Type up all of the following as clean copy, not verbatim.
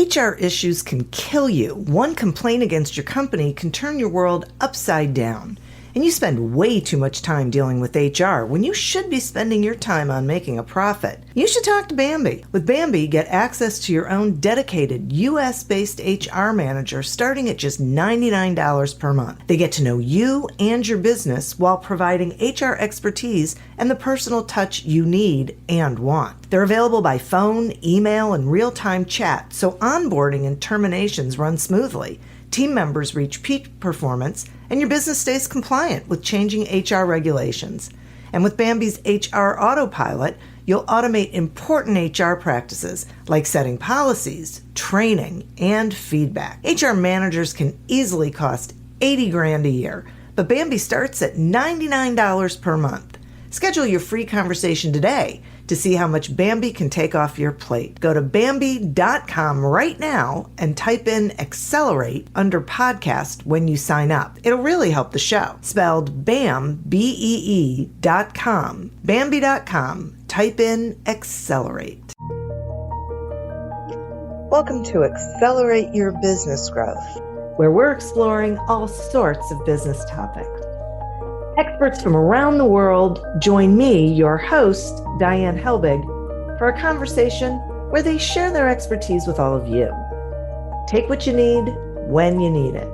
HR issues can kill you. One complaint against your company can turn your world upside down. And you spend way too much time dealing with HR when you should be spending your time on making a profit. You should talk to Bambi. With Bambi, get access to your own dedicated US-based HR manager starting at just $99 per month. They get to know you and your business while providing HR expertise and the personal touch you need and want. They're available by phone, email, and real-time chat, so onboarding and terminations run smoothly. Team members reach peak performance, and your business stays compliant with changing HR regulations. And with Bambi's HR Autopilot, you'll automate important HR practices like setting policies, training, and feedback. HR managers can easily cost $80,000 a year, but Bambi starts at $99 per month. Schedule your free conversation today to see how much Bambi can take off your plate. Go to Bambi.com right now and type in Accelerate under podcast when you sign up. It'll really help the show. Spelled BAM, BEE.com. Bambi.com. Type in Accelerate. Welcome to Accelerate Your Business Growth, where we're exploring all sorts of business topics. Experts from around the world join me, your host, Diane Helbig, for a conversation where they share their expertise with all of you. Take what you need when you need it.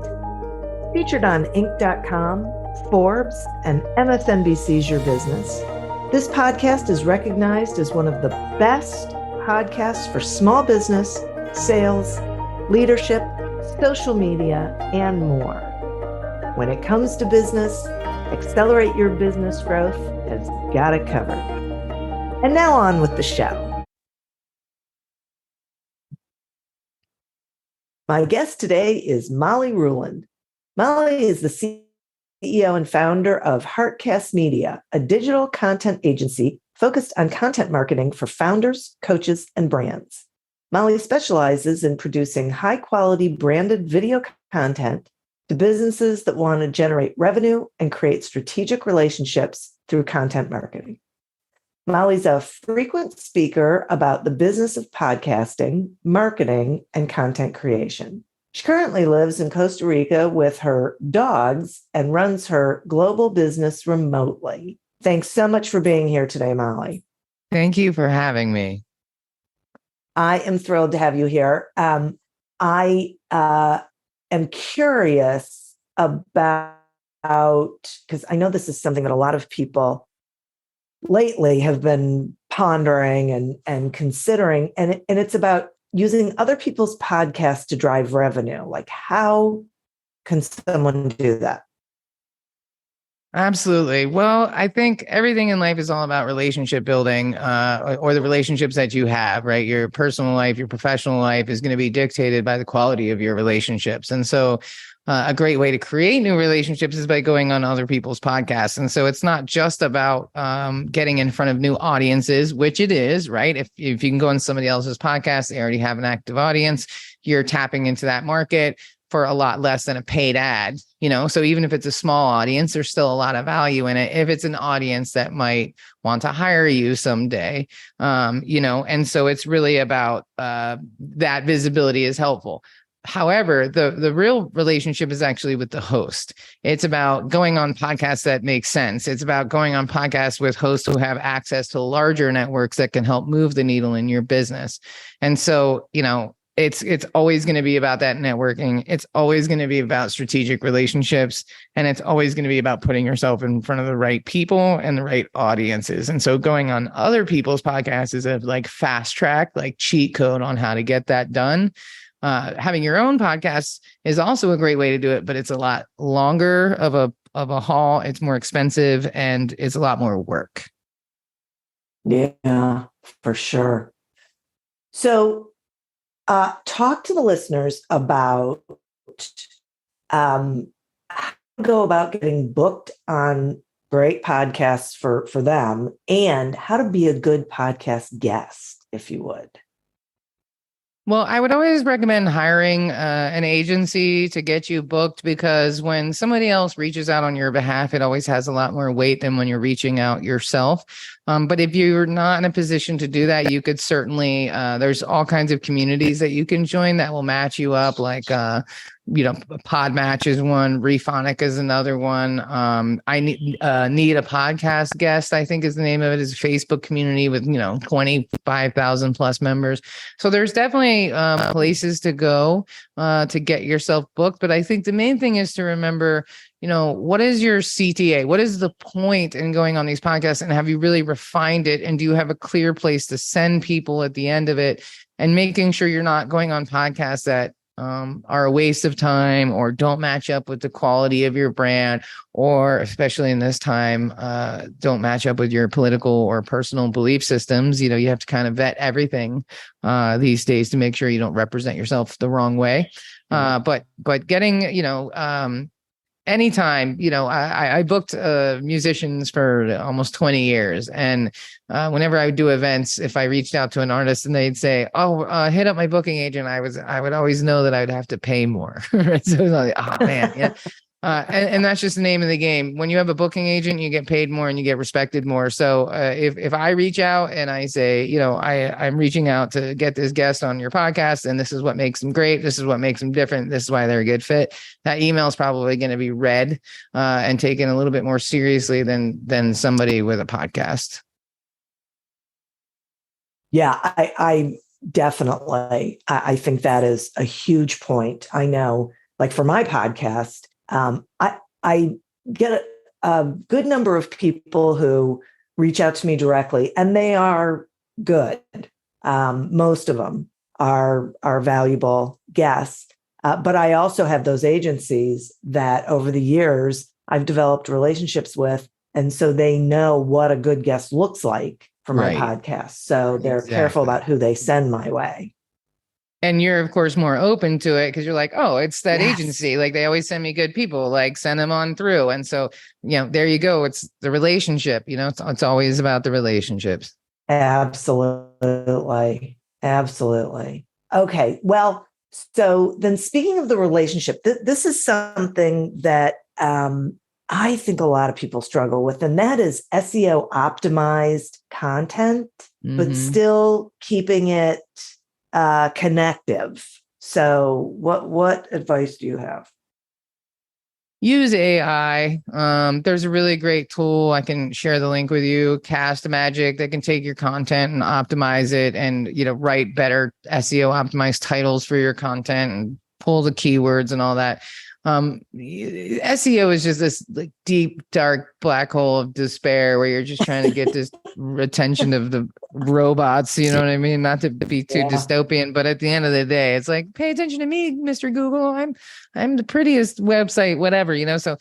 Featured on Inc.com, Forbes, and MSNBC's Your Business, this podcast is recognized as one of the best podcasts for small business, sales, leadership, social media, and more. When it comes to business, Accelerate Your Business Growth has got it covered. And now on with the show. My guest today is Molly Ruland. Molly is the CEO and founder of Heartcast Media, a digital content agency focused on content marketing for founders, coaches, and brands. Molly specializes in producing high-quality branded video content to businesses that want to generate revenue and create strategic relationships through content marketing. Molly's a frequent speaker about the business of podcasting, marketing, and content creation. She currently lives in Costa Rica with her dogs and runs her global business remotely. Thanks so much for being here today, Molly. Thank you for having me. I am thrilled to have you here. I am curious about, because I know this is something that a lot of people lately have been pondering and considering, and it's about using other people's podcasts to drive revenue. Like, how can someone do that? Absolutely. Well, I think everything in life is all about relationship building, or the relationships that you have, right? Your personal life, your professional life is going to be dictated by the quality of your relationships. And so a great way to create new relationships is by going on other people's podcasts. And so it's not just about getting in front of new audiences, which it is, right? If you can go on somebody else's podcast, they already have an active audience, you're tapping into that market for a lot less than a paid ad, so even if it's a small audience, there's still a lot of value in it. If it's an audience that might want to hire you someday, and so it's really about that visibility is helpful. However, the real relationship is actually with the host. It's about going on podcasts that make sense. It's about going on podcasts with hosts who have access to larger networks that can help move the needle in your business. And so, it's always going to be about that networking. It's always going to be about strategic relationships. And it's always going to be about putting yourself in front of the right people and the right audiences. And so going on other people's podcasts is a fast track, cheat code on how to get that done. Having your own podcast is also a great way to do it, but it's a lot longer of a haul. It's more expensive and it's a lot more work. Yeah, for sure. So, talk to the listeners about how to go about getting booked on great podcasts for them, and how to be a good podcast guest, if you would. Well, I would always recommend hiring an agency to get you booked, because when somebody else reaches out on your behalf, it always has a lot more weight than when you're reaching out yourself. But if you're not in a position to do that, you could certainly, there's all kinds of communities that you can join that will match you up, like, Podmatch is one, Rephonic is another one. I need a podcast guest, I think is the name of it, is a Facebook community with 25,000 plus members. So there's definitely places to go to get yourself booked. But I think the main thing is to remember, what is your CTA? What is the point in going on these podcasts? And have you really refined it? And do you have a clear place to send people at the end of it? And making sure you're not going on podcasts that are a waste of time or don't match up with the quality of your brand, or especially in this time, don't match up with your political or personal belief systems. You have to kind of vet everything these days to make sure you don't represent yourself the wrong way. But getting, anytime, I booked musicians for almost 20 years. And whenever I would do events, if I reached out to an artist and they'd say, hit up my booking agent, I would always know that I'd have to pay more. So it was like, oh man. Yeah. And that's just the name of the game. When you have a booking agent, you get paid more and you get respected more. So if I reach out and I say, I'm reaching out to get this guest on your podcast, and this is what makes them great, this is what makes them different, this is why they're a good fit, that email is probably going to be read and taken a little bit more seriously than somebody with a podcast. Yeah, I definitely, I think that is a huge point. I know, like for my podcast, I get a good number of people who reach out to me directly, and they are good. Most of them are valuable guests. But I also have those agencies that over the years I've developed relationships with. And so they know what a good guest looks like for my podcast. So they're careful about who they send my way. And you're, of course, more open to it because you're like, oh, it's that agency. Like, they always send me good people, like send them on through. And so, there you go. It's the relationship, it's always about the relationships. Absolutely. Absolutely. Okay. Well, so then speaking of the relationship, this is something that I think a lot of people struggle with, and that is SEO optimized content, but still keeping it connective. So what advice do you have? Use AI. There's a really great tool. I can share the link with you, Cast Magic, that can take your content and optimize it and, write better SEO optimized titles for your content and pull the keywords and all that. SEO is just this like deep, dark black hole of despair where you're just trying to get this attention of the robots. You know what I mean? Not to be too dystopian, but at the end of the day, it's like, pay attention to me, Mr. Google. I'm the prettiest website, whatever, So,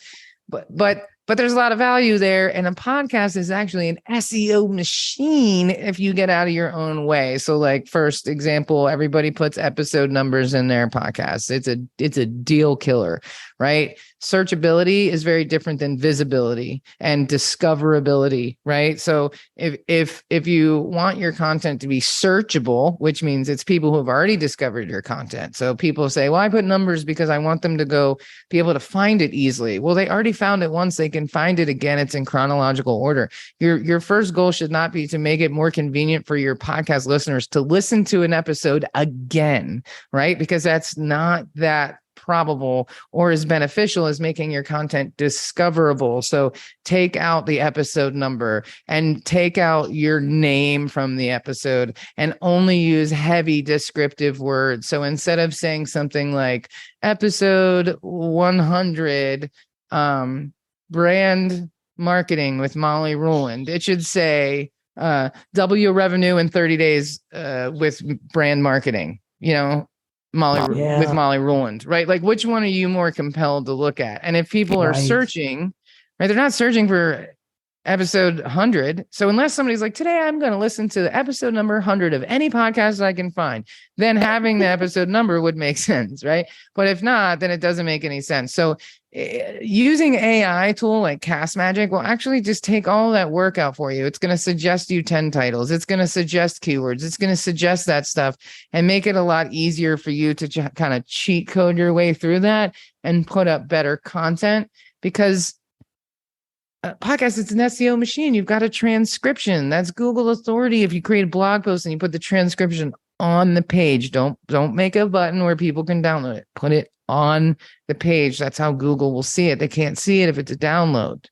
but there's a lot of value there. And a podcast is actually an SEO machine if you get out of your own way. So, like, first example, everybody puts episode numbers in their podcasts. It's a deal killer, right? Searchability is very different than visibility and discoverability, right? So if you want your content to be searchable, which means it's people who have already discovered your content. So people say, well, I put numbers because I want them to go be able to find it easily. Well, they already found it once, they can find it again. It's in chronological order. Your first goal should not be to make it more convenient for your podcast listeners to listen to an episode again, right? Because that's not that probable or as beneficial as making your content discoverable. So take out the episode number and take out your name from the episode and only use heavy descriptive words. So instead of saying something like episode 100, brand marketing with Molly Ruland, it should say double your revenue in 30 days with brand marketing, with Molly Ruland, right? Like, which one are you more compelled to look at? And if people are searching, right, they're not searching for episode 100. So unless somebody's like, today I'm going to listen to the episode number 100 of any podcast I can find, then having the episode number would make sense, right? But if not, then it doesn't make any sense. So using AI tool like Cast Magic will actually just take all that work out for you. It's going to suggest you 10 titles. It's going to suggest keywords. It's going to suggest that stuff and make it a lot easier for you to kind of cheat code your way through that and put up better content, because podcast, it's an SEO machine. You've got a transcription. That's Google authority. If you create a blog post and you put the transcription on the page, don't make a button where people can download it. Put it on the page. That's how Google will see it. They can't see it if it's a download,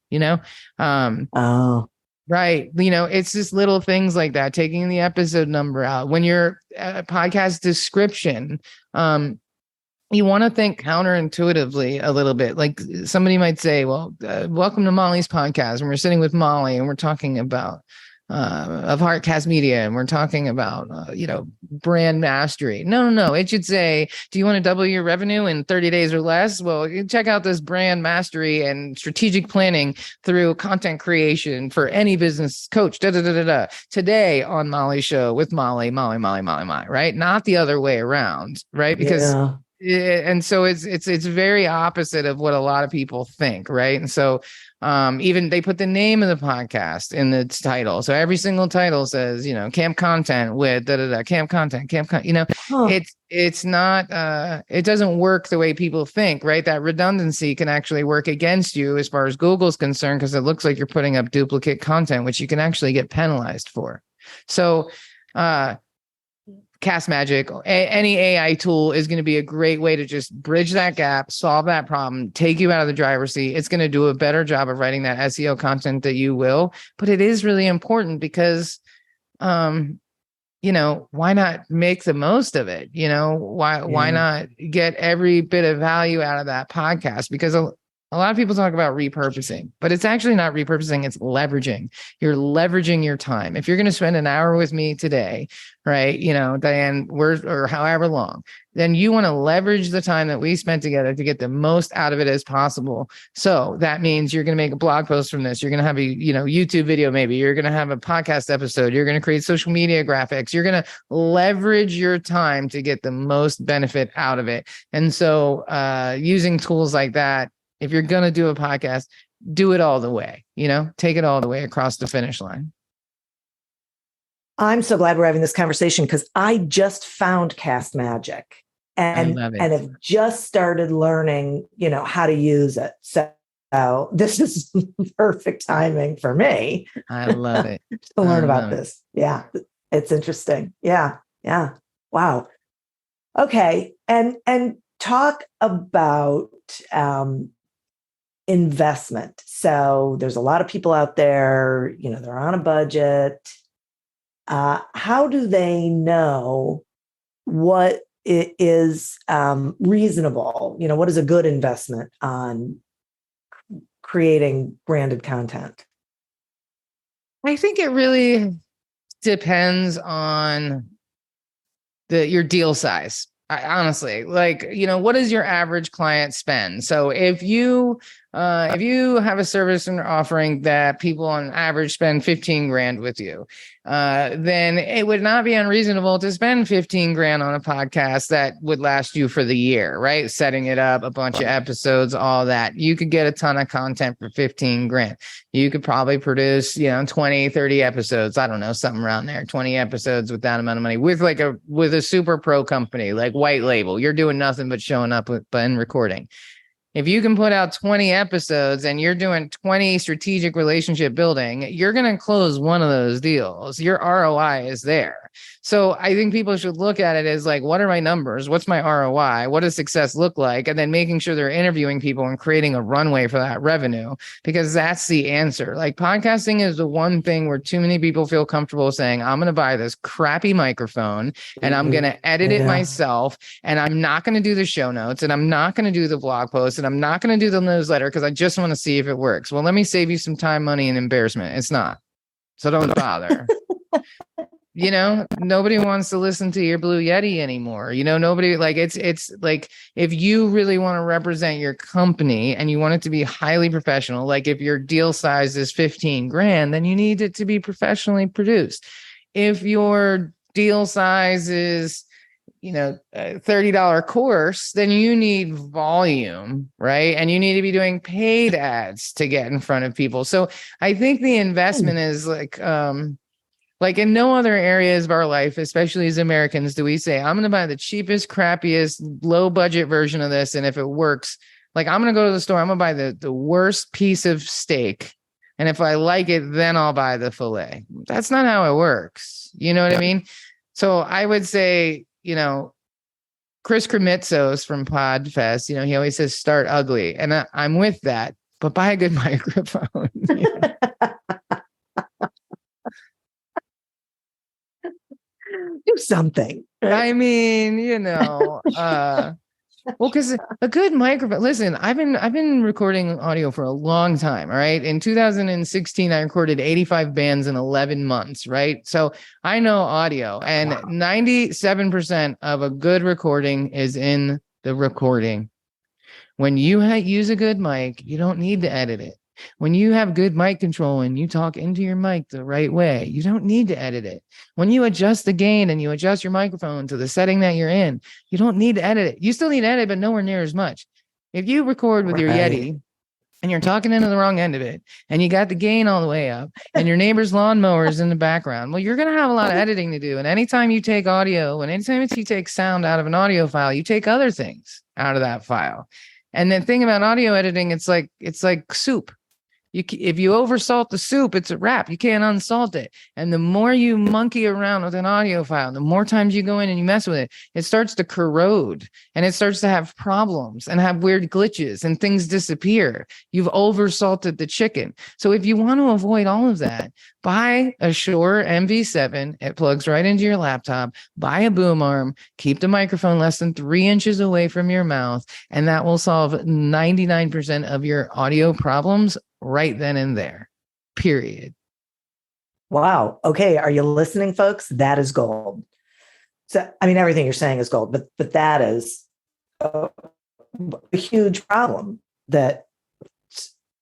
Oh, right. It's just little things like that, taking the episode number out. When your podcast description, you want to think counterintuitively a little bit. Like somebody might say, well, welcome to Molly's podcast. And we're sitting with Molly and we're talking about of Heartcast Media, and we're talking about brand mastery. No. It should say, do you want to double your revenue in 30 days or less? Well, you check out this brand mastery and strategic planning through content creation for any business coach. Today on Molly's show with Molly, right? Not the other way around, right? Because and so it's very opposite of what a lot of people think, right? And so even they put the name of the podcast in the title, so every single title says camp content with camp content. It's not it doesn't work the way people think, right? That redundancy can actually work against you as far as Google's concerned, because it looks like you're putting up duplicate content, which you can actually get penalized for. So Cast Magic, any AI tool is going to be a great way to just bridge that gap, solve that problem, take you out of the driver's seat. It's going to do a better job of writing that SEO content that you will. But it is really important because, why not make the most of it? Why not get every bit of value out of that podcast? Because a lot of people talk about repurposing, but it's actually not repurposing. It's leveraging. You're leveraging your time. If you're going to spend an hour with me today, right, Diane, or however long, then you want to leverage the time that we spent together to get the most out of it as possible. So that means you're going to make a blog post from this. You're going to have a, YouTube video, maybe you're going to have a podcast episode. You're going to create social media graphics. You're going to leverage your time to get the most benefit out of it. And so using tools like that, if you're going to do a podcast, do it all the way, take it all the way across the finish line. I'm so glad we're having this conversation because I just found Cast Magic and have just started learning, how to use it. So this is perfect timing for me. I love it. To learn about this. Yeah. It's interesting. Yeah. Yeah. Wow. Okay. And talk about, investment. So there's a lot of people out there, they're on a budget. How do they know what it is reasonable? What is a good investment on creating branded content? I think it really depends on your deal size. Honestly, what does your average client spend? So if you have a service and offering that people on average spend 15 grand with you, then it would not be unreasonable to spend 15 grand on a podcast that would last you for the year, right? Setting it up, a bunch of episodes, all that. You could get a ton of content for 15 grand. You could probably produce, 20, 30 episodes. I don't know, something around there, 20 episodes with that amount of money with a super pro company, like white label. You're doing nothing but showing up and recording. If you can put out 20 episodes and you're doing 20 strategic relationship building, you're going to close one of those deals. Your ROI is there. So I think people should look at it as what are my numbers? What's my ROI? What does success look like? And then making sure they're interviewing people and creating a runway for that revenue, because that's the answer. Podcasting is the one thing where too many people feel comfortable saying, I'm going to buy this crappy microphone and I'm going to edit it myself. And I'm not going to do the show notes and I'm not going to do the blog post and I'm not going to do the newsletter because I just want to see if it works. Well, let me save you some time, money, and embarrassment. It's not. So don't bother. Nobody wants to listen to your Blue Yeti anymore. Nobody it's like, if you really want to represent your company and you want it to be highly professional, if your deal size is 15 grand, then you need it to be professionally produced. If your deal size is, a $30 course, then you need volume, right? And you need to be doing paid ads to get in front of people. So I think the investment is like in no other areas of our life, especially as Americans, do we say, I'm going to buy the cheapest, crappiest, low budget version of this. And if it works, like I'm going to go to the store, I'm going to buy the worst piece of steak. And if I like it, then I'll buy the filet. That's not how it works. You know what I mean? So I would say, Chris Kremitzos from Podfest, he always says, start ugly. And I'm with that, but buy a good microphone. Do something. I mean, well, because a good microphone. Listen, I've been recording audio for a long time. All right. In 2016, I recorded 85 bands in 11 months. Right. So I know audio, and 97% of a good recording is in the recording. When you use a good mic, you don't need to edit it. When you have good mic control and you talk into your mic the right way, you don't need to edit it. When you adjust the gain and you adjust your microphone to the setting that you're in, you don't need to edit it. You still need to edit, but nowhere near as much. If you record with your Yeti and you're talking into the wrong end of it and you got the gain all the way up and your neighbor's lawnmower is in the background, well, you're going to have a lot of editing to do. And anytime you take audio and anytime you take sound out of an audio file, you take other things out of that file. And the thing about audio editing, it's like soup. If you oversalt the soup, it's a wrap. You can't unsalt it. And the more you monkey around with an audio file, the more times you go in and you mess with it, it starts to corrode and it starts to have problems and have weird glitches and things disappear. You've oversalted the chicken. So if you want to avoid all of that, buy a Shure MV7. It plugs right into your laptop. Buy a boom arm. Keep the microphone less than 3 inches away from your mouth. And that will solve 99% of your audio problems right then and there, period. Wow. Okay. Are you listening, folks? That is gold. So, I mean, everything you're saying is gold, but that is a huge problem that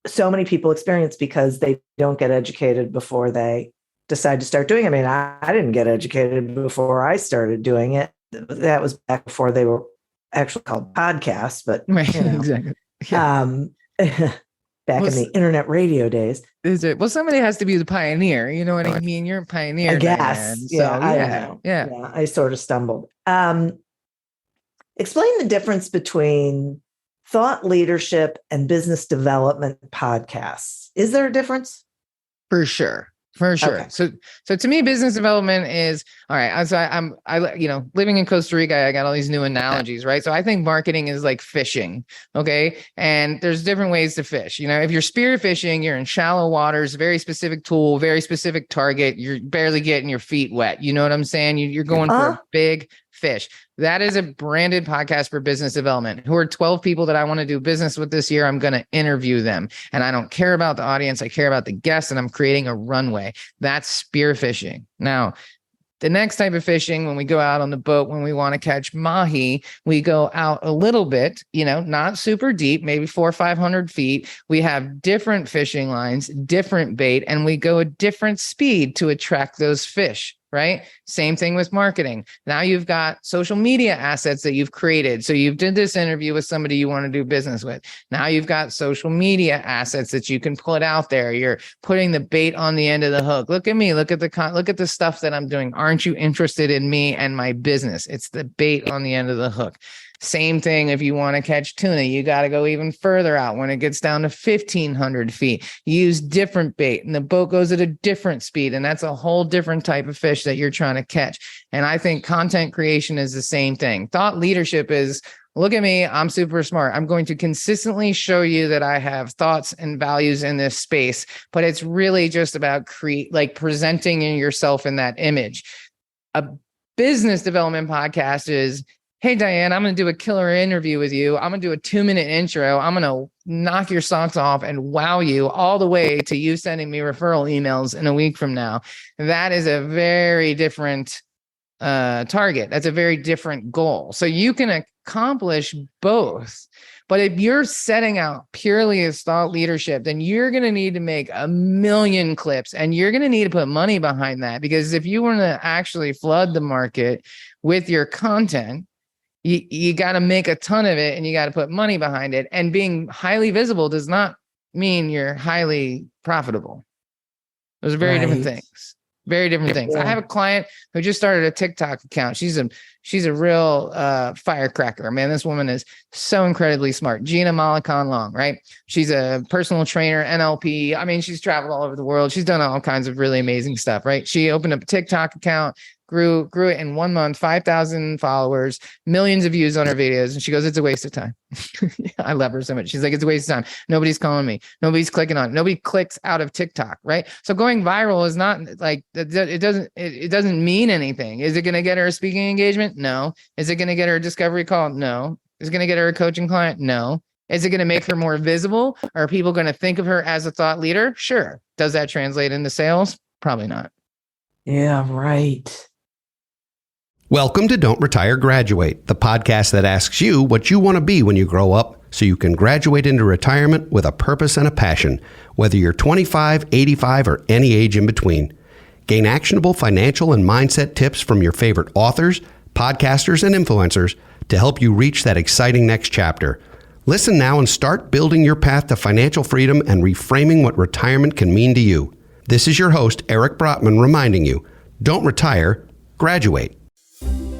so many people experience because they don't get educated before they decide to start doing it. I mean, I didn't get educated before I started doing it. That was back before they were actually called podcasts, but right, exactly. Yeah. Back in the internet radio days. Is it? Well, somebody has to be the pioneer. You know what I mean? You're a pioneer. I guess. So, yeah. I sort of stumbled. Explain the difference between thought leadership and business development podcasts. Is there a difference? For sure. Okay. So to me, business development is all right. So I living in Costa Rica, I got all these new analogies, right? So I think marketing is like fishing. Okay. And there's different ways to fish. If you're spear fishing, you're in shallow waters, very specific tool, very specific target. You're barely getting your feet wet. You know what I'm saying? You're going for a big fish. That is a branded podcast for business development. Who are 12 people that I want to do business with this year? I'm going to interview them. And I don't care about the audience. I care about the guests, and I'm creating a runway. That's spear fishing. Now, the next type of fishing, when we go out on the boat, when we want to catch mahi, we go out a little bit, not super deep, maybe 400 or 500 feet. We have different fishing lines, different bait, and we go a different speed to attract those fish. Right? Same thing with marketing. Now you've got social media assets that you've created. So you've did this interview with somebody you want to do business with. Now you've got social media assets that you can put out there. You're putting the bait on the end of the hook. Look at me. Look at the stuff that I'm doing. Aren't you interested in me and my business? It's the bait on the end of the hook. Same thing if you want to catch tuna, you got to go even further out. When it gets down to 1,500 feet, you use different bait and the boat goes at a different speed. And that's a whole different type of fish that you're trying to catch. And I think content creation is the same thing. Thought leadership is, look at me, I'm super smart. I'm going to consistently show you that I have thoughts and values in this space, but it's really just about presenting yourself in that image. A business development podcast is, hey, Diane, I'm going to do a killer interview with you. I'm going to do a 2-minute intro. I'm going to knock your socks off and wow you all the way to you sending me referral emails in a week from now. That is a very different target. That's a very different goal. So you can accomplish both. But if you're setting out purely as thought leadership, then you're going to need to make a million clips, and you're going to need to put money behind that, because if you want to actually flood the market with your content, you got to make a ton of it, and you got to put money behind it. And being highly visible does not mean you're highly profitable. Those are very different things. Very different things. I have a client who just started a TikTok account. She's a real firecracker, man. This woman is so incredibly smart. Gina Malakan Long, right? She's a personal trainer, NLP. I mean, she's traveled all over the world. She's done all kinds of really amazing stuff, right? She opened up a TikTok account, grew it in 1 month, 5,000 followers, millions of views on her videos. And she goes, it's a waste of time. I love her so much. She's like, it's a waste of time. Nobody's calling me. Nobody's clicking on it. Nobody clicks out of TikTok, right? So going viral is not like, it doesn't mean anything. Is it going to get her a speaking engagement? No. Is it going to get her a discovery call? No. Is it going to get her a coaching client? No. Is it going to make her more visible? Are people going to think of her as a thought leader? Sure. Does that translate into sales? Probably not. Yeah, right. Welcome to Don't Retire, Graduate, the podcast that asks you what you want to be when you grow up so you can graduate into retirement with a purpose and a passion, whether you're 25, 85, or any age in between. Gain actionable financial and mindset tips from your favorite authors, podcasters, and influencers to help you reach that exciting next chapter. Listen now and start building your path to financial freedom and reframing what retirement can mean to you. This is your host, Eric Brotman, reminding you, don't retire, graduate.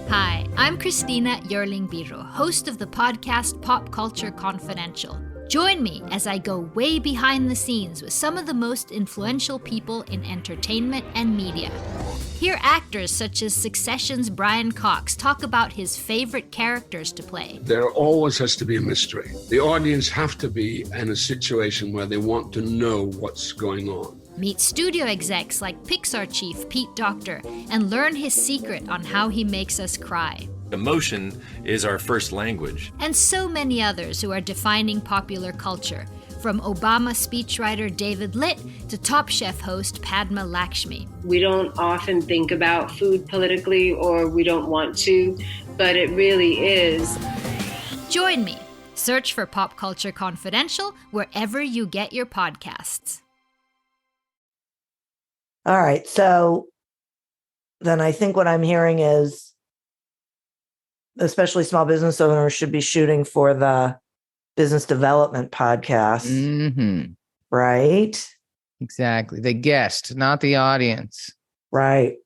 Hi, I'm Christina Yerling Biro, host of the podcast Pop Culture Confidential. Join me as I go way behind the scenes with some of the most influential people in entertainment and media. Hear actors such as Succession's Brian Cox talk about his favorite characters to play. There always has to be a mystery. The audience have to be in a situation where they want to know what's going on. Meet studio execs like Pixar chief Pete Docter and learn his secret on how he makes us cry. Emotion is our first language. And so many others who are defining popular culture, from Obama speechwriter David Litt to Top Chef host Padma Lakshmi. We don't often think about food politically, or we don't want to, but it really is. Join me. Search for Pop Culture Confidential wherever you get your podcasts. All right. So then I think what I'm hearing is especially small business owners should be shooting for the business development podcast. Mm-hmm. Right? Exactly. The guest, not the audience. Right.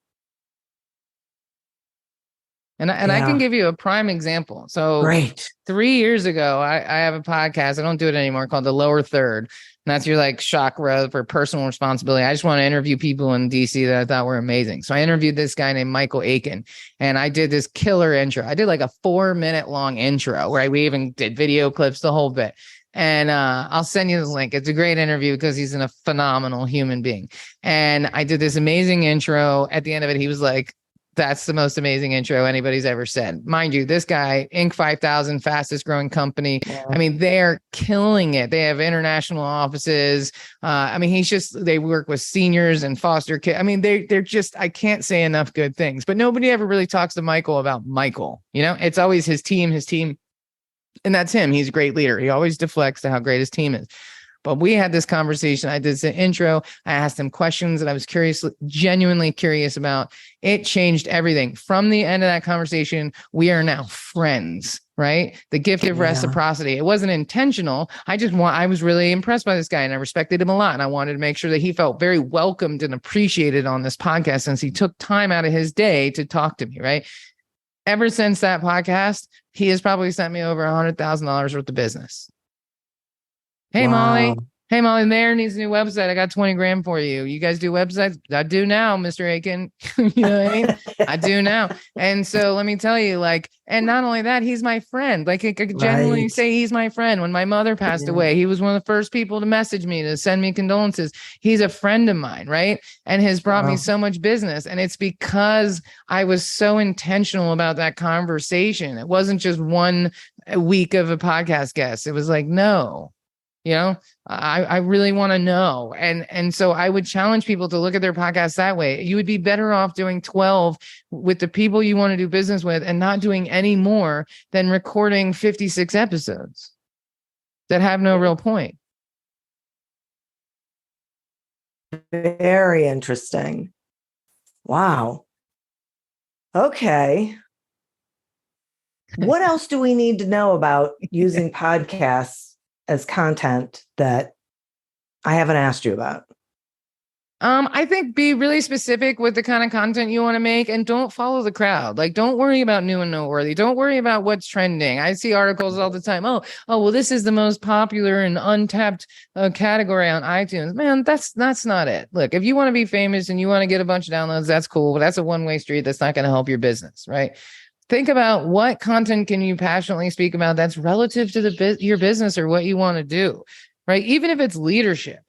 And I can give you a prime example. So Great. 3 years ago, I have a podcast. I don't do it anymore, called The Lower Third. And that's your like chakra for personal responsibility. I just want to interview people in DC that I thought were amazing. So I interviewed this guy named Michael Aiken, and I did this killer intro. I did like a 4-minute long intro where we even did video clips, the whole bit. And I'll send you the link. It's a great interview because he's a phenomenal human being. And I did this amazing intro. At the end of it, he was like, that's the most amazing intro anybody's ever said. Mind you, this guy, Inc. 5000, fastest growing company. Yeah. I mean, they're killing it. They have international offices. I mean, they work with seniors and foster kids. I mean, they're just, I can't say enough good things, but nobody ever really talks to Michael about Michael. You know, it's always his team. And that's him. He's a great leader. He always deflects to how great his team is. But we had this conversation. I did this intro. I asked him questions that I was genuinely curious about. It changed everything. From the end of that conversation, we are now friends, right? The gift of reciprocity. It wasn't intentional. I was really impressed by this guy, and I respected him a lot. And I wanted to make sure that he felt very welcomed and appreciated on this podcast, since he took time out of his day to talk to me, right? Ever since that podcast, he has probably sent me over $100,000 worth of business. Hey, wow. Molly, Mayor needs a new website. I got 20 grand for you. You guys do websites? I do now, Mr. Aiken. You know what I mean? I do now. And so let me tell you, and not only that, he's my friend. I could genuinely say he's my friend. When my mother passed away, he was one of the first people to message me, to send me condolences. He's a friend of mine, right? And has brought me so much business. And it's because I was so intentional about that conversation. It wasn't just 1 week of a podcast guest. It was like, no. You know, I really want to know. And so I would challenge people to look at their podcast that way. You would be better off doing 12 with the people you want to do business with and not doing any more than recording 56 episodes that have no real point. Very interesting. Wow. Okay. What else do we need to know about using podcasts as content that I haven't asked you about? I think be really specific with the kind of content you want to make and don't follow the crowd. Like, don't worry about new and noteworthy. Don't worry about what's trending. I see articles all the time. Oh, well, this is the most popular and untapped category on iTunes. Man, that's not it. Look, if you want to be famous and you want to get a bunch of downloads, that's cool. But that's a one-way street. That's not going to help your business, right? Think about what content can you passionately speak about that's relative to your business or what you want to do, right? Even if it's leadership,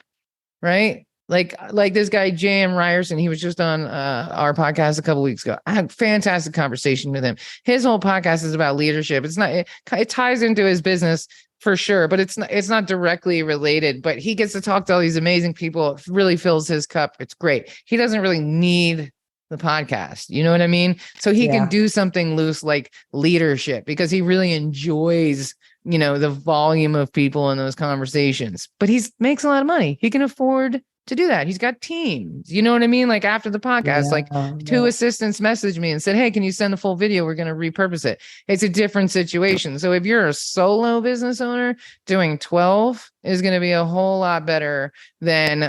right? Like this guy, J.M. Ryerson, he was just on our podcast a couple weeks ago. I had a fantastic conversation with him. His whole podcast is about leadership. It ties into his business for sure, but it's not directly related. But he gets to talk to all these amazing people. It really fills his cup. It's great. He doesn't really need the podcast. You know what I mean? So he can do something loose like leadership because he really enjoys, the volume of people in those conversations. But he makes a lot of money. He can afford to do that. He's got teams. You know what I mean? Like after the podcast, two assistants messaged me and said, hey, can you send the full video? We're going to repurpose it. It's a different situation. So if you're a solo business owner, doing 12 is going to be a whole lot better than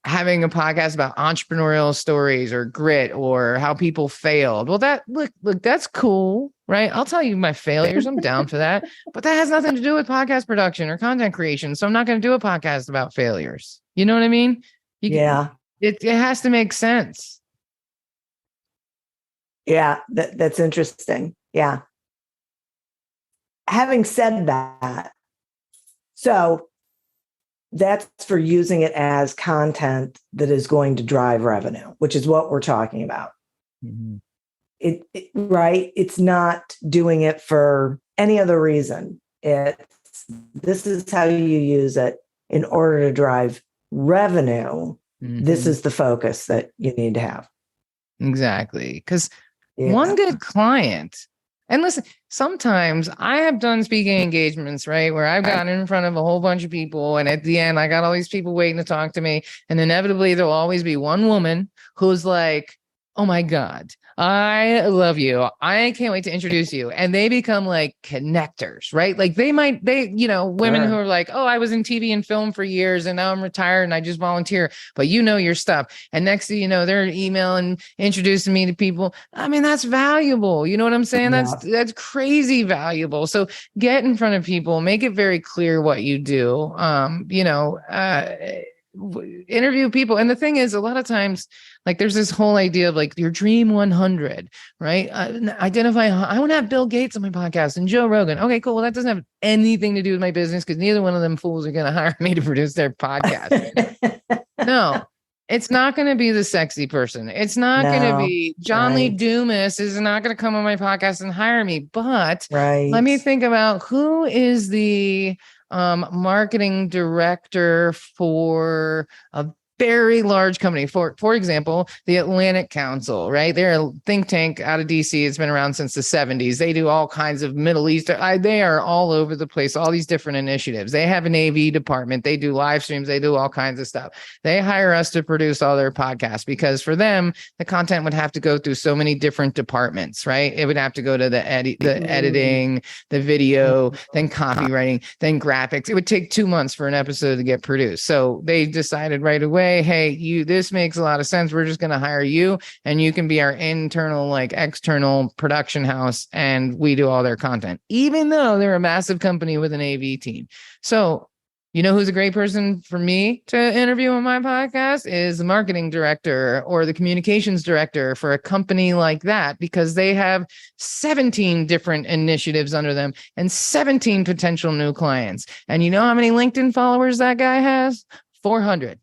having a podcast about entrepreneurial stories or grit or how people failed. Well, look, that's cool, right? I'll tell you my failures. I'm down for that, but that has nothing to do with podcast production or content creation. So I'm not going to do a podcast about failures. You know what I mean? It has to make sense. Yeah, that's interesting. Yeah. Having said that, so that's for using it as content that is going to drive revenue, which is what we're talking about. Mm-hmm. Right? It's not doing it for any other reason. This is how you use it in order to drive revenue. Mm-hmm. This is the focus that you need to have. Exactly. Because one good client, and listen, sometimes I have done speaking engagements, right, where I've gotten in front of a whole bunch of people. And at the end, I got all these people waiting to talk to me. And inevitably, there'll always be one woman who's like, oh, my God, I love you. I can't wait to introduce you. And they become like connectors, right? Like women who are like, oh, I was in TV and film for years and now I'm retired and I just volunteer, but you know your stuff. And next thing you know, they're emailing, introducing me to people. I mean, that's valuable. You know what I'm saying? Yeah. That's crazy valuable. So get in front of people, make it very clear what you do. Interview people. And the thing is, a lot of times, like there's this whole idea of like your dream 100, right? I want to have Bill Gates on my podcast and Joe Rogan. Okay, cool. Well, that doesn't have anything to do with my business because neither one of them fools are going to hire me to produce their podcast. No, it's not going to be the sexy person. It's not going to be John Lee Dumas is not going to come on my podcast and hire me. But let me think about who is the marketing director for a very large company. For example, the Atlantic Council, right? They're a think tank out of DC. It's been around since the 70s. They do all kinds of Middle East. They are all over the place, all these different initiatives. They have an AV department. They do live streams. They do all kinds of stuff. They hire us to produce all their podcasts because for them, the content would have to go through so many different departments, right? It would have to go to the editing, the video, then copywriting, then graphics. It would take 2 months for an episode to get produced. So they decided right away, hey, this makes a lot of sense. We're just going to hire you and you can be our internal, external production house and we do all their content, even though they're a massive company with an AV team. So, you know who's a great person for me to interview on my podcast is the marketing director or the communications director for a company like that, because they have 17 different initiatives under them and 17 potential new clients. And you know how many LinkedIn followers that guy has? 400.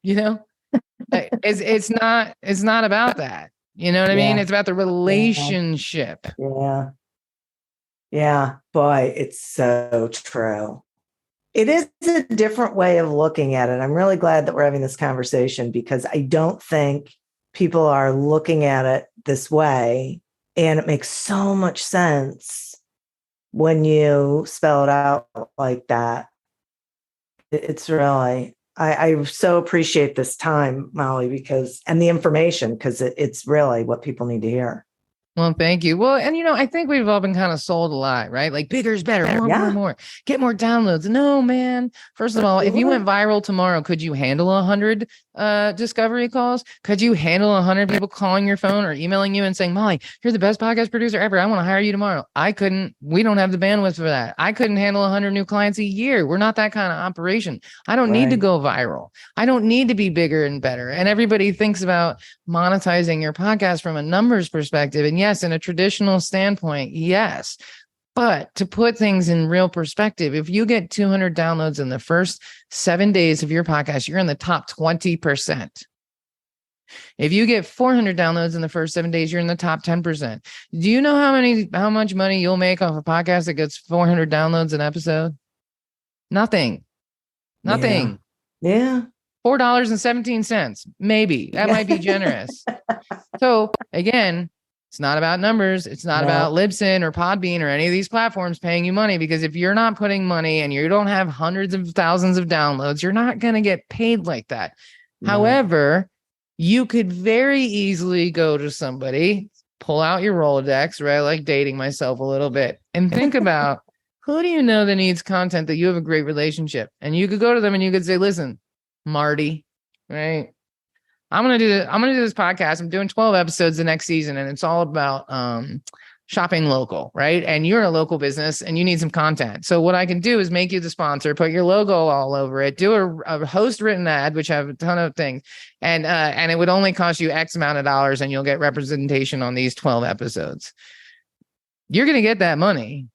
It's not about that. You know what I mean? It's about the relationship. Yeah. Boy, it's so true. It is a different way of looking at it. I'm really glad that we're having this conversation because I don't think people are looking at it this way. And it makes so much sense when you spell it out like that. It's really, I so appreciate this time, Molly, and the information, because it's really what people need to hear. Well, thank you. Well, and I think we've all been kind of sold a lot, right? Like bigger is better, more, get more downloads. No, man. First of all, if you went viral tomorrow, could you handle 100 discovery calls? Could you handle 100 people calling your phone or emailing you and saying, Molly, you're the best podcast producer ever. I want to hire you tomorrow. I couldn't. We don't have the bandwidth for that. I couldn't handle 100 new clients a year. We're not that kind of operation. I don't need to go viral. I don't need to be bigger and better. And everybody thinks about monetizing your podcast from a numbers perspective. And yes, in a traditional standpoint, yes. But to put things in real perspective, if you get 200 downloads in the first 7 days of your podcast, you're in the top 20%. If you get 400 downloads in the first 7 days, you're in the top 10%. Do you know how much money you'll make off a podcast that gets 400 downloads an episode? Nothing. Yeah. $4.17. Maybe. That might be generous. So again, it's not about numbers. It's not about Libsyn or Podbean or any of these platforms paying you money, because if you're not putting money and you don't have hundreds of thousands of downloads, you're not going to get paid like that. However, you could very easily go to somebody, pull out your Rolodex, right? Like dating myself a little bit, and think about who do you know that needs content that you have a great relationship? And you could go to them and you could say, listen, Marty, right? I'm gonna do this podcast. I'm doing 12 episodes the next season, and it's all about shopping local, right? And you're a local business and you need some content. So what I can do is make you the sponsor, put your logo all over it, do a host written ad, which have a ton of things, and it would only cost you X amount of dollars, and you'll get representation on these 12 episodes. You're gonna get that money.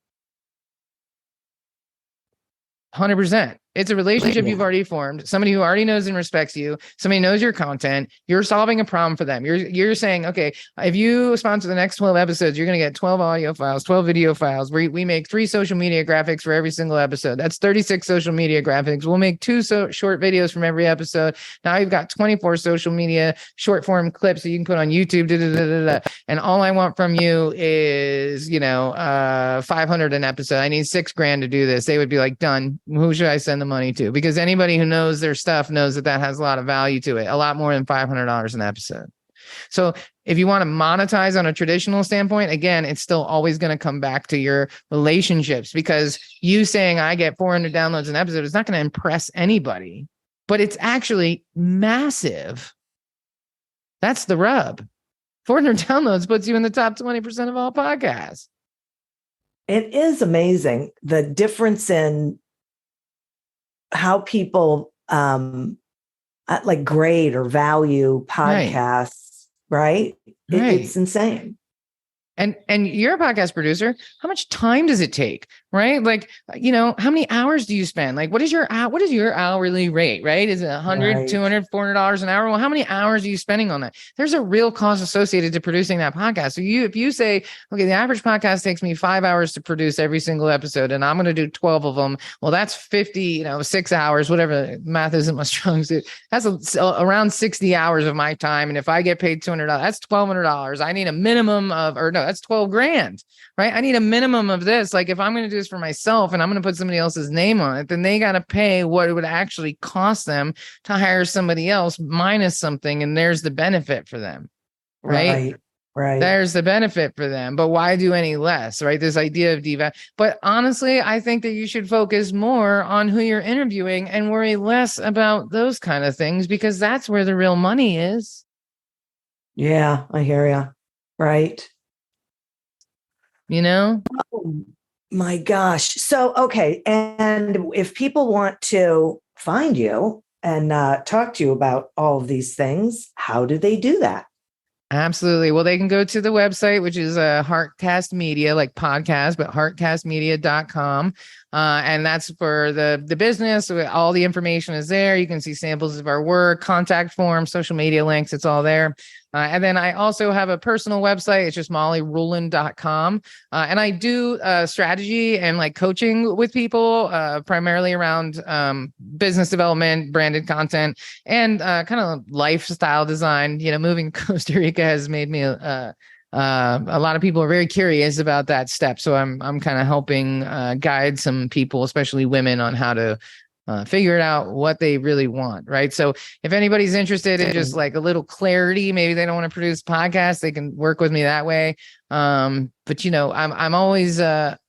100%. It's a relationship you've already formed. Somebody who already knows and respects you. Somebody knows your content. You're solving a problem for them. You're saying, okay, if you sponsor the next 12 episodes, you're going to get 12 audio files, 12 video files. We make 3 social media graphics for every single episode. That's 36 social media graphics. We'll make 2 short videos from every episode. Now you've got 24 social media short form clips that you can put on YouTube. And all I want from you is, $500 an episode. I need $6,000 to do this. They would be like, done. Who should I send the money to? Because anybody who knows their stuff knows that has a lot of value to it, a lot more than $500 an episode. So if you want to monetize on a traditional standpoint, again, it's still always going to come back to your relationships, because you saying I get 400 downloads an episode is not going to impress anybody, but it's actually massive. That's the rub. 400 downloads puts you in the top 20% of all podcasts. It is amazing the difference in how people like grade or value podcasts, right? It's insane. And you're a podcast producer. How much time does it take, right? Like, how many hours do you spend? Like, what is your hourly rate, right? Is it $100, $200, $400 an hour? Well, how many hours are you spending on that? There's a real cost associated to producing that podcast. So if you say, okay, the average podcast takes me 5 hours to produce every single episode, and I'm going to do 12 of them. Well, that's 50, 6 hours, whatever. Math isn't my strong suit. That's around 60 hours of my time. And if I get paid $200, that's $1,200. I need a minimum of, that's $12,000, right? I need a minimum of this. Like if I'm going to do this for myself and I'm going to put somebody else's name on it, then they got to pay what it would actually cost them to hire somebody else minus something. And there's the benefit for them, right? Right. There's the benefit for them. But why do any less, right? This idea of diva. But honestly, I think that you should focus more on who you're interviewing and worry less about those kind of things, because that's where the real money is. Yeah, I hear you. Right. Oh my gosh. So, okay. And if people want to find you and talk to you about all of these things, how do they do that? Absolutely. Well, they can go to the website, which is Heartcast Media, like podcast, but heartcastmedia.com. And that's for the business. All the information is there. You can see samples of our work, contact forms, social media links. It's all there. And then I also have a personal website. It's just mollyruland.com. And I do strategy and like coaching with people, primarily around business development, branded content, and kind of lifestyle design. Moving to Costa Rica has made me a lot of people are very curious about that step. So I'm kind of helping guide some people, especially women, on how to figure it out what they really want. Right. So if anybody's interested in just like a little clarity, maybe they don't want to produce podcasts, they can work with me that way. But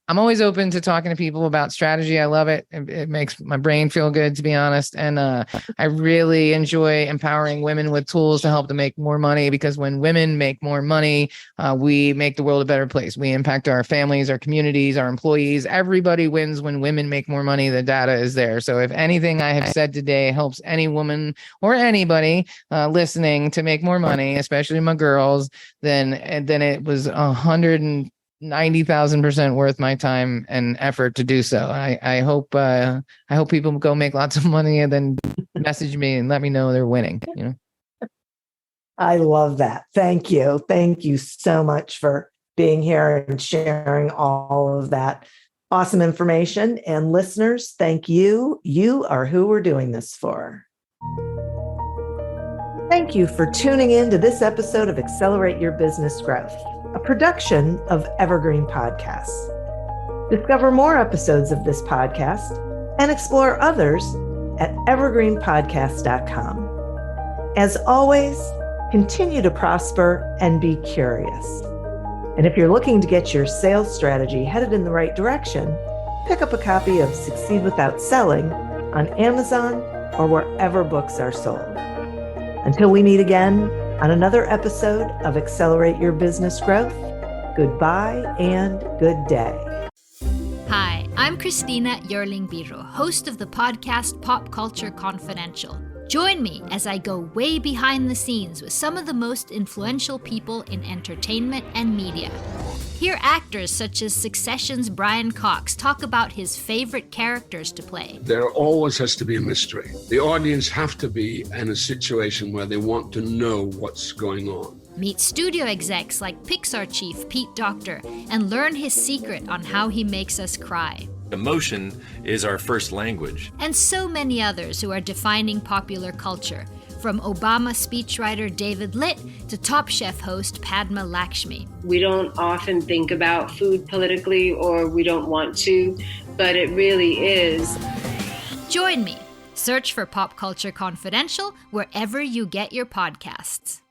I'm always open to talking to people about strategy. I love it. It makes my brain feel good, to be honest. And I really enjoy empowering women with tools to help them make more money, because when women make more money, we make the world a better place. We impact our families, our communities, our employees. Everybody wins when women make more money. The data is there. So if anything I have said today helps any woman or anybody listening to make more money, especially my girls, then it was 190,000% worth my time and effort to do so. I hope people go make lots of money and then message me and let me know they're winning. I love that. Thank you. Thank you so much for being here and sharing all of that awesome information. And listeners, thank you. You are who we're doing this for. Thank you for tuning in to this episode of Accelerate Your Business Growth, a production of Evergreen Podcasts. Discover more episodes of this podcast and explore others at evergreenpodcast.com. As always, continue to prosper and be curious. And if you're looking to get your sales strategy headed in the right direction, pick up a copy of Succeed Without Selling on Amazon or wherever books are sold. Until we meet again on another episode of Accelerate Your Business Growth, goodbye and good day. Hi, I'm Christina Yerling Biro, host of the podcast Pop Culture Confidential. Join me as I go way behind the scenes with some of the most influential people in entertainment and media. Hear actors such as Succession's Brian Cox talk about his favorite characters to play. There always has to be a mystery. The audience have to be in a situation where they want to know what's going on. Meet studio execs like Pixar chief Pete Docter and learn his secret on how he makes us cry. Emotion is our first language. And so many others who are defining popular culture, from Obama speechwriter David Litt to Top Chef host Padma Lakshmi. We don't often think about food politically, or we don't want to, but it really is. Join me. Search for Pop Culture Confidential wherever you get your podcasts.